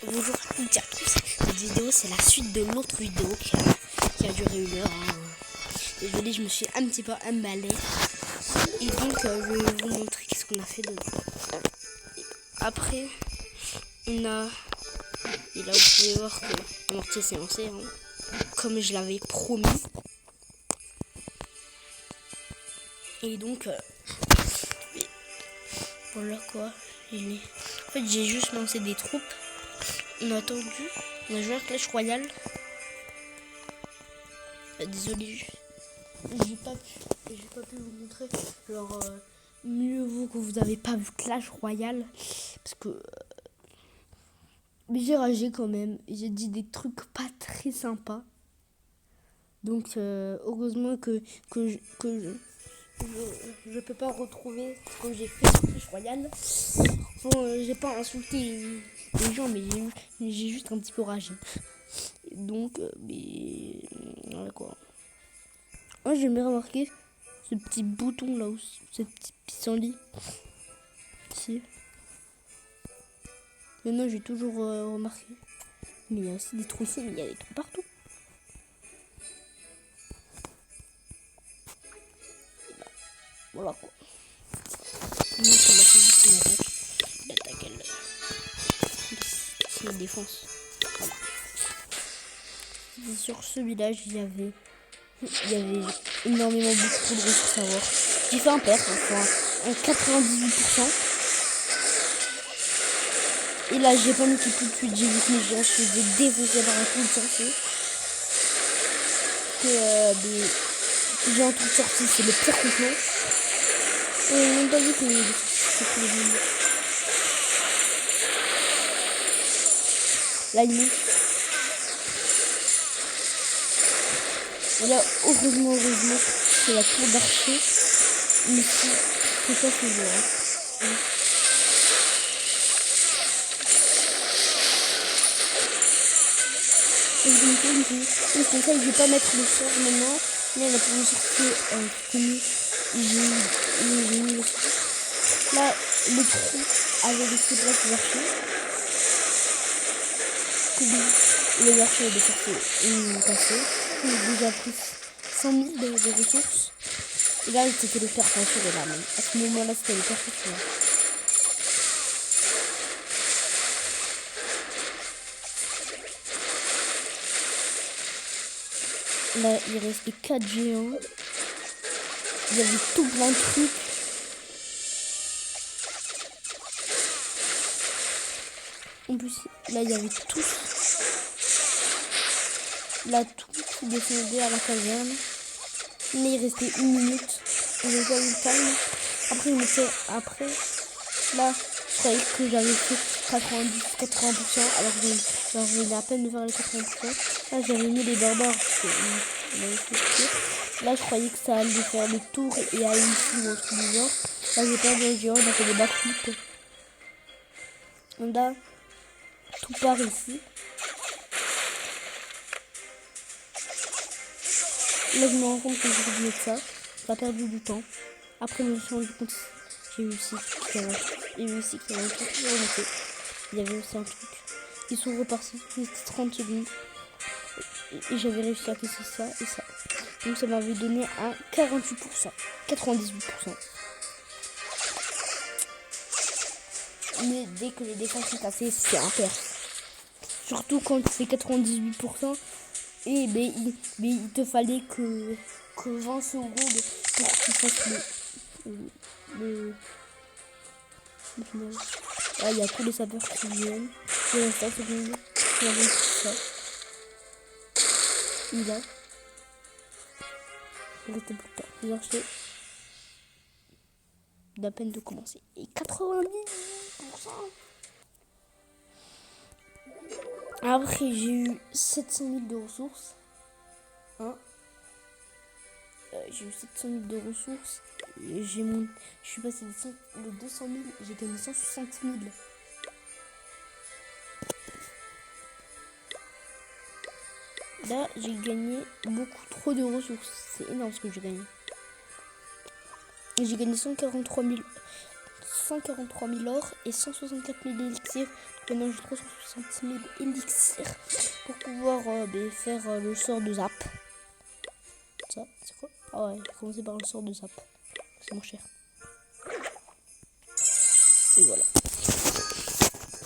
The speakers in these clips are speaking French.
Bonjour à toutes et à tous. Cette vidéo, c'est la suite de l'autre vidéo qui a duré 1 heure. Désolé, je me suis un petit peu emballé. Et donc, je vais vous montrer qu'est-ce qu'on a fait dedans. Après, on a... Et là, vous pouvez voir que le mortier s'est lancé, hein, comme je l'avais promis. Et donc, voilà quoi. En fait, j'ai juste lancé des troupes. On a attendu. On a joué à Clash Royale. Désolé, j'ai pas pu vous montrer. Genre, mieux vaut que vous avez pas vu Clash Royale. Parce que j'ai ragé quand même. J'ai dit des trucs pas très sympas. Donc, heureusement que je peux pas retrouver ce que j'ai fait sur Clash Royale. Bon, j'ai pas insulté les gens, mais j'ai juste un petit peu ragé. Donc, voilà quoi. Moi, j'ai bien remarqué ce petit bouton là, ce petit pissenlit. Ici. Maintenant, j'ai toujours remarqué. Mais il y a aussi des trous ici, mais il y a des trous partout. Ben, voilà quoi. Donc, on a fait juste une attaque. L'attaque, c'est une défense. Voilà. Et sur ce village, il y avait énormément beaucoup de ressources à voir. J'ai fait un perte, enfin, un 98%. Et là, j'ai pas mis tout de suite, j'ai vu que mes gens se faisaient défoncer par un coup de sortie. Que j'ai en toute sortie, c'est le pire complot. Et ils n'ont pas vu que c'était le monde. Là, il est. Et là, heureusement, c'est la tour d'archer. Mais c'est pas ce genre. Et je me conseille de ne pas mettre le sort maintenant. Mais la première sortie connue, j'ai mis le sort. Là, le trou avait laissé place aux archers. Et les archers ont sorti cassé. J'ai déjà pris 100 000 de ressources. Et là, c'était le père censuré là même. À ce moment-là, c'était le père censuré. Là, il restait 4 géants. Il y avait tout plein de trucs. En plus, là, il y avait tout. Là, tout descendait à la caverne. Mais il restait 1 minute. On n'avait pas eu le time. Après, là, je croyais que j'avais fait 80%. Alors que je venais à peine de faire les 80%. Là, j'avais mis les barbares. Là, je croyais que ça allait faire le tour et aller ici ou autre du genre. Là, j'ai perdu un géant, donc des backflips. On a tout part ici. Là, je me rends compte que j'ai oublié de ça. Ça a perdu du temps. Après, je me suis rendu compte, j'ai eu aussi qu'il y avait un truc. Il y avait aussi un truc. Ils sont repartis. C'était 30 secondes. Et j'avais réussi à casser ça et ça. Donc ça m'avait donné un 48%. 98%. Mais dès que les défenses sont cassées, c'est un perte. Surtout quand c'est 98%. Et il te fallait que 20 secondes pour que tu fasses le final. Là, il y a tous les sapeurs qui viennent. Il reste 1 seconde. Il y a tout ça. Il a. Il restait plus tard. Les archers. D'à peine de commencer. Et 90%. Après, j'ai eu 700 000 de ressources. Hein, j'ai eu 700 000 de ressources. Et je suis passé de 200 000. J'ai gagné 160 000. Là, j'ai gagné beaucoup trop de ressources. C'est énorme ce que j'ai gagné. Et j'ai gagné 143 000. 143 000 or et 164 000 élixirs. Maintenant j'ai 360 000 élixirs pour pouvoir faire le sort de zap. Ça, c'est quoi? Ah ouais, j'ai commencé par le sort de zap. C'est moins cher. Et voilà.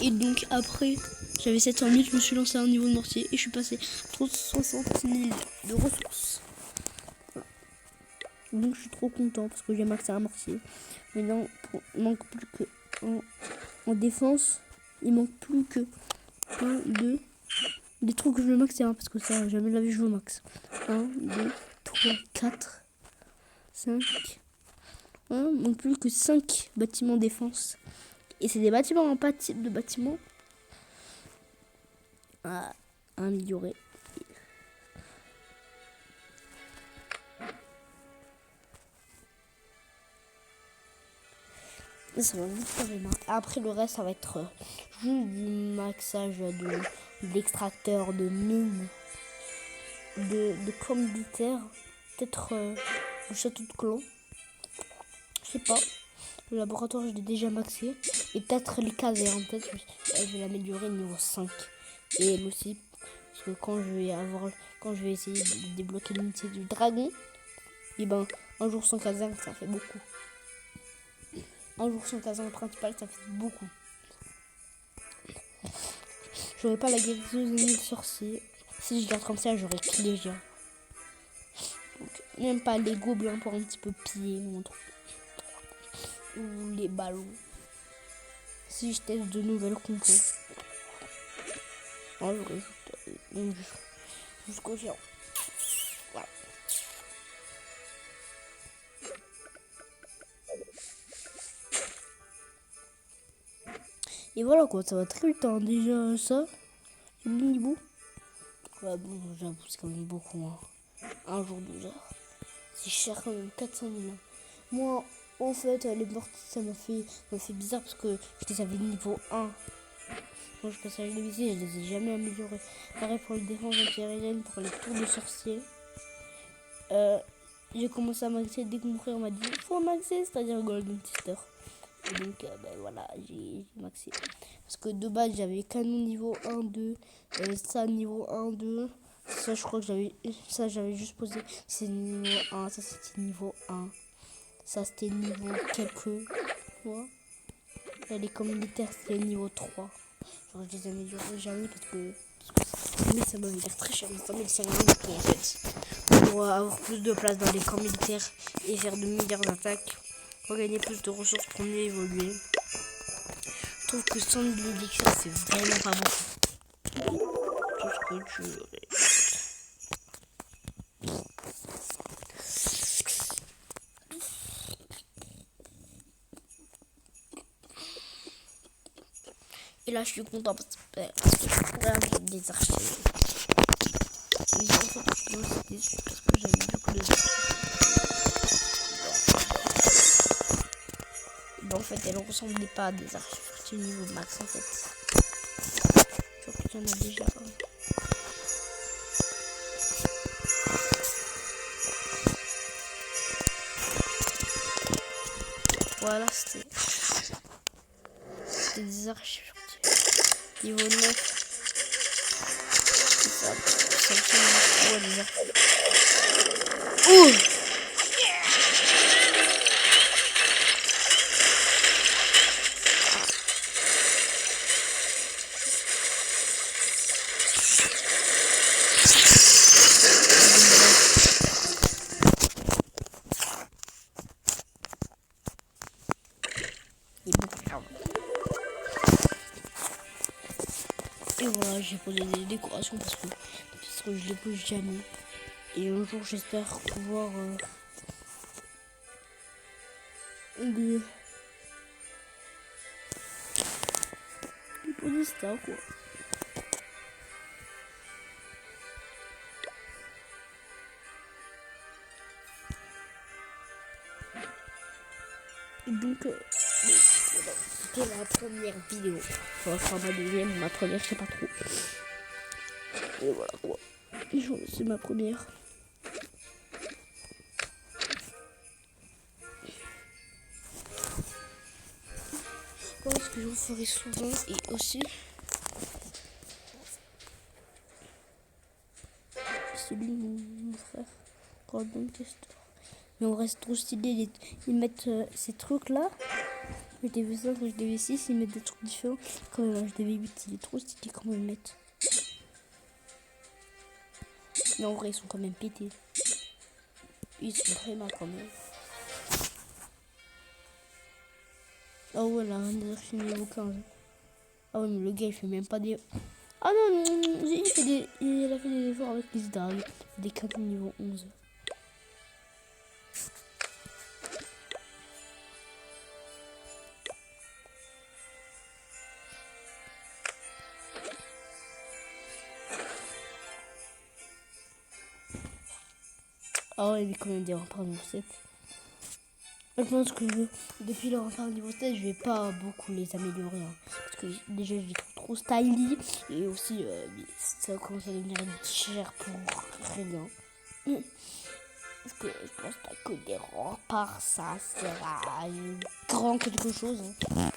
Et donc après, j'avais 700 000, je me suis lancé à un niveau de mortier et je suis passé à 360 000 de ressources. Voilà. Donc je suis trop content parce que j'ai maxé un mortier. Maintenant, il manque plus que en défense, il manque plus que 1, 2, des trucs que je veux max, c'est 1 parce que ça, jamais la vie je veux max. 1, 2, 3, 4, 5. Il manque plus que 5 bâtiments défense. Et c'est des bâtiments en pas type de bâtiments à améliorer. Ça va vite faire mal. Après le reste, ça va être juste du maxage de l'extracteur, de mine, de commanditaire, peut-être le château de clan. Je sais pas. Le laboratoire, je l'ai déjà maxé. Et peut-être les casernes. Peut-être je vais l'améliorer niveau 5. Et elle aussi. Parce que quand je vais essayer de débloquer l'unité du dragon, et ben un jour sans caserne, ça fait beaucoup. Un jour sans caserne principale, ça fait beaucoup. J'aurais pas la guérison des sorciers. Si je garde comme ça, j'aurais que les géants. Donc, même pas les gobelins pour un petit peu piller mon truc. Ou les ballons. Si je teste de nouvelles compos. J'aurais jusqu'au géant. Voilà. Et voilà quoi, ça va très vite hein. Déjà ça. C'est bon niveau. Ouais bon, j'avoue c'est quand même beaucoup hein. Un jour 12 heures. C'est cher quand même, 400 000. Moi, en fait, les morties, ça m'a fait bizarre parce que je les avais niveau 1. Quand je passais à la visée, je les ai jamais améliorés. Pareil pour les défenses anti-aériennes, pour les tours de sorciers. J'ai commencé à maxer dès que mon frère m'a dit il faut maxer, c'est-à-dire Golden Sister. Et donc, voilà, j'ai maxé. Parce que de base, j'avais canon niveau 1, 2, ça niveau 1, 2. Ça, je crois que j'avais juste posé. C'est niveau 1, ça c'était niveau 1. Ça c'était niveau quelques. Quoi. Les communautaires c'était niveau 3. Genre, je les améliorerai jamais parce que mais ça m'avait l'air très cher. Ça m'avait servi en fait. Pour avoir plus de place dans les camps militaires et faire de meilleures attaques. Pour gagner plus de ressources pour mieux évoluer. Je trouve que 100 000 élixirs c'est vraiment pas beaucoup. Tout ce que tu veux. Et là je suis content parce que je regarde des archives. Mais en fait je suis aussi déçue parce que j'avais vu que les archives. En fait elles ne ressemblaient pas à des archives niveau max en fait. Je crois qu'il y en a déjà un. Voilà, c'était des archives niveau 9. Ça me des archives. Ouh! Et voilà, j'ai posé des décorations parce que je les pose jamais. Et un jour, j'espère pouvoir les poser ça, quoi. Et donc, voilà, c'était la première vidéo. Enfin, ma deuxième, ma première, je sais pas trop. Et voilà, quoi. C'est ma première. Je pense que je vous ferai souvent et aussi. C'est lui mon frère. Gordon Tester. Mais on reste trop stylé. Ils mettent ces trucs là. Le DV5, le DV6, ils mettent des trucs différents. Quand même, le DV8, il est trop stylé comment ils mettent. Mais en vrai, ils sont quand même pétés. Ils sont vraiment quand même. Ah ouais, là, on a fini niveau 15. Ah ouais, mais le gars, il fait même pas des... Ah non, il a fait des efforts avec les dagues. Des canons niveau 11. Ah ouais, mais quand même des remparts niveau 7. Je pense que depuis le rempart niveau 7, je vais pas beaucoup les améliorer. Hein, parce que déjà, je les trouve trop stylish. Et aussi, ça commence à devenir cher pour rien. Parce que je pense pas que des remparts, ça sert à grand quelque chose. Hein.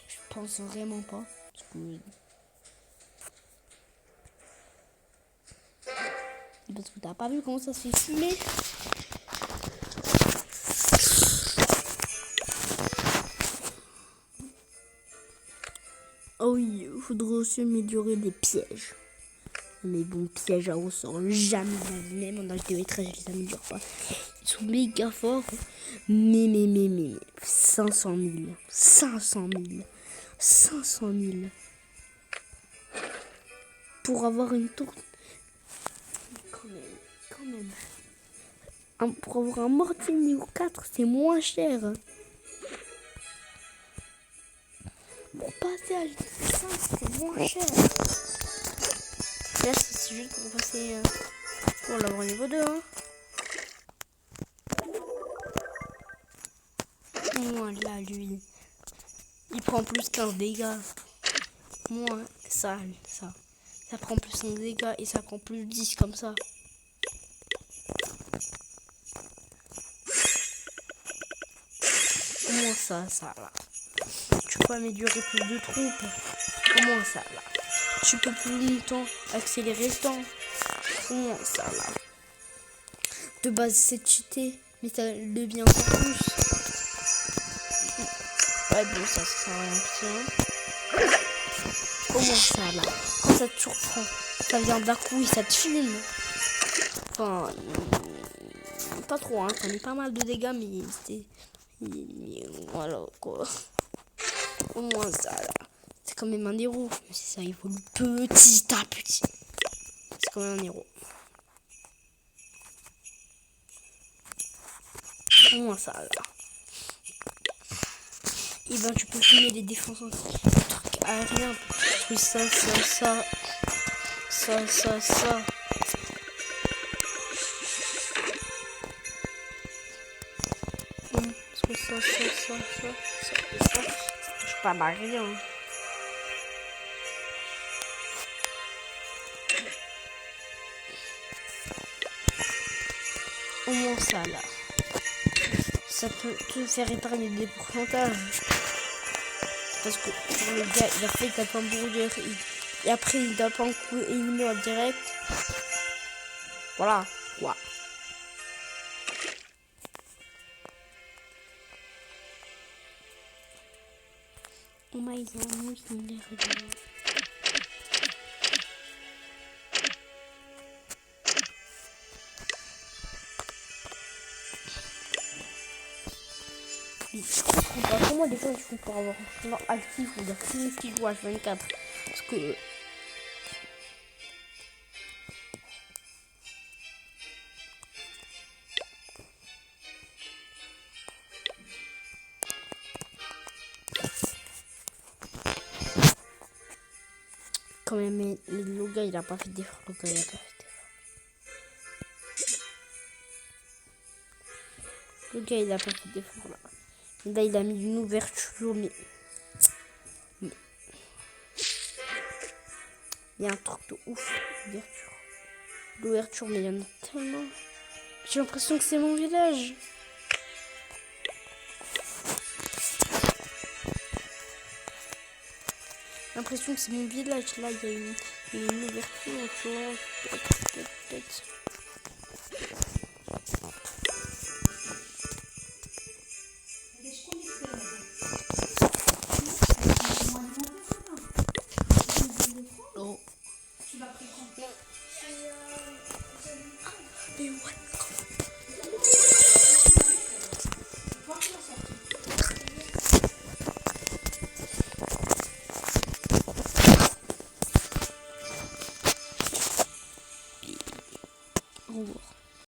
Je pense vraiment pas. Parce que t'as pas vu comment ça se fait fumer. Oh oui, il faudrait aussi améliorer les pièges. Mais bon, pièges à ressort, jamais dans le même. En HDV13, je les améliore pas. Ils sont méga forts. Mais. 500 000. 500 000. 500 000. Pour avoir une tour. Quand même. Pour avoir un mortier niveau 4, c'est moins cher. Pour passer à HDV5, c'est moins cher. Là, c'est juste pour passer pour l'avoir niveau 2. Hein. Moi, là, lui, il prend plus 15 dégâts. Moi, ça prend plus 5 dégâts et ça prend plus 10 comme ça. Comment ça, là. Tu peux améliorer plus de troupes. Comment ça, là. Tu peux plus longtemps accélérer le temps. Comment ça, là. De base, c'est cheaté, mais ça le devient encore plus. Ouais, bon, ça sert à rien. Comment ça, là. Quand ça te surprend, ça vient d'un coup et ça te filme. Enfin, pas trop, hein. Ça met pas mal de dégâts, mais c'était... Voilà, quoi. Au moins ça, là. C'est quand même un héros. C'est ça, il évolue petit à petit. C'est quand même un héros. Au moins ça, là. Et ben, tu peux filmer les défenses en trucs aériens. Oui, ça. Parce que ça. Je suis pas marié, hein. Au moins ça, là. Ça peut te faire épargner des pourcentages. Parce que le gars, il a fait taper un hamburger et après il tape un coup et il meurt direct. Voilà, quoi. Oh my god, il est revenu. Je comprends pas comment des fois ils font pour avoir un serveur actif ou dire qui joue H24. Parce que quand même, mais le gars il a pas fait d'effort. Le gars il a pas fait d'effort là. Là il a mis une ouverture, mais il y a un truc de ouf. L'ouverture, mais il y en a tellement. J'ai l'impression que c'est mon village. l'impression que c'est mon village. Là, il y a une ouverture. Tu vois. Peut-être. Oh. Mais what?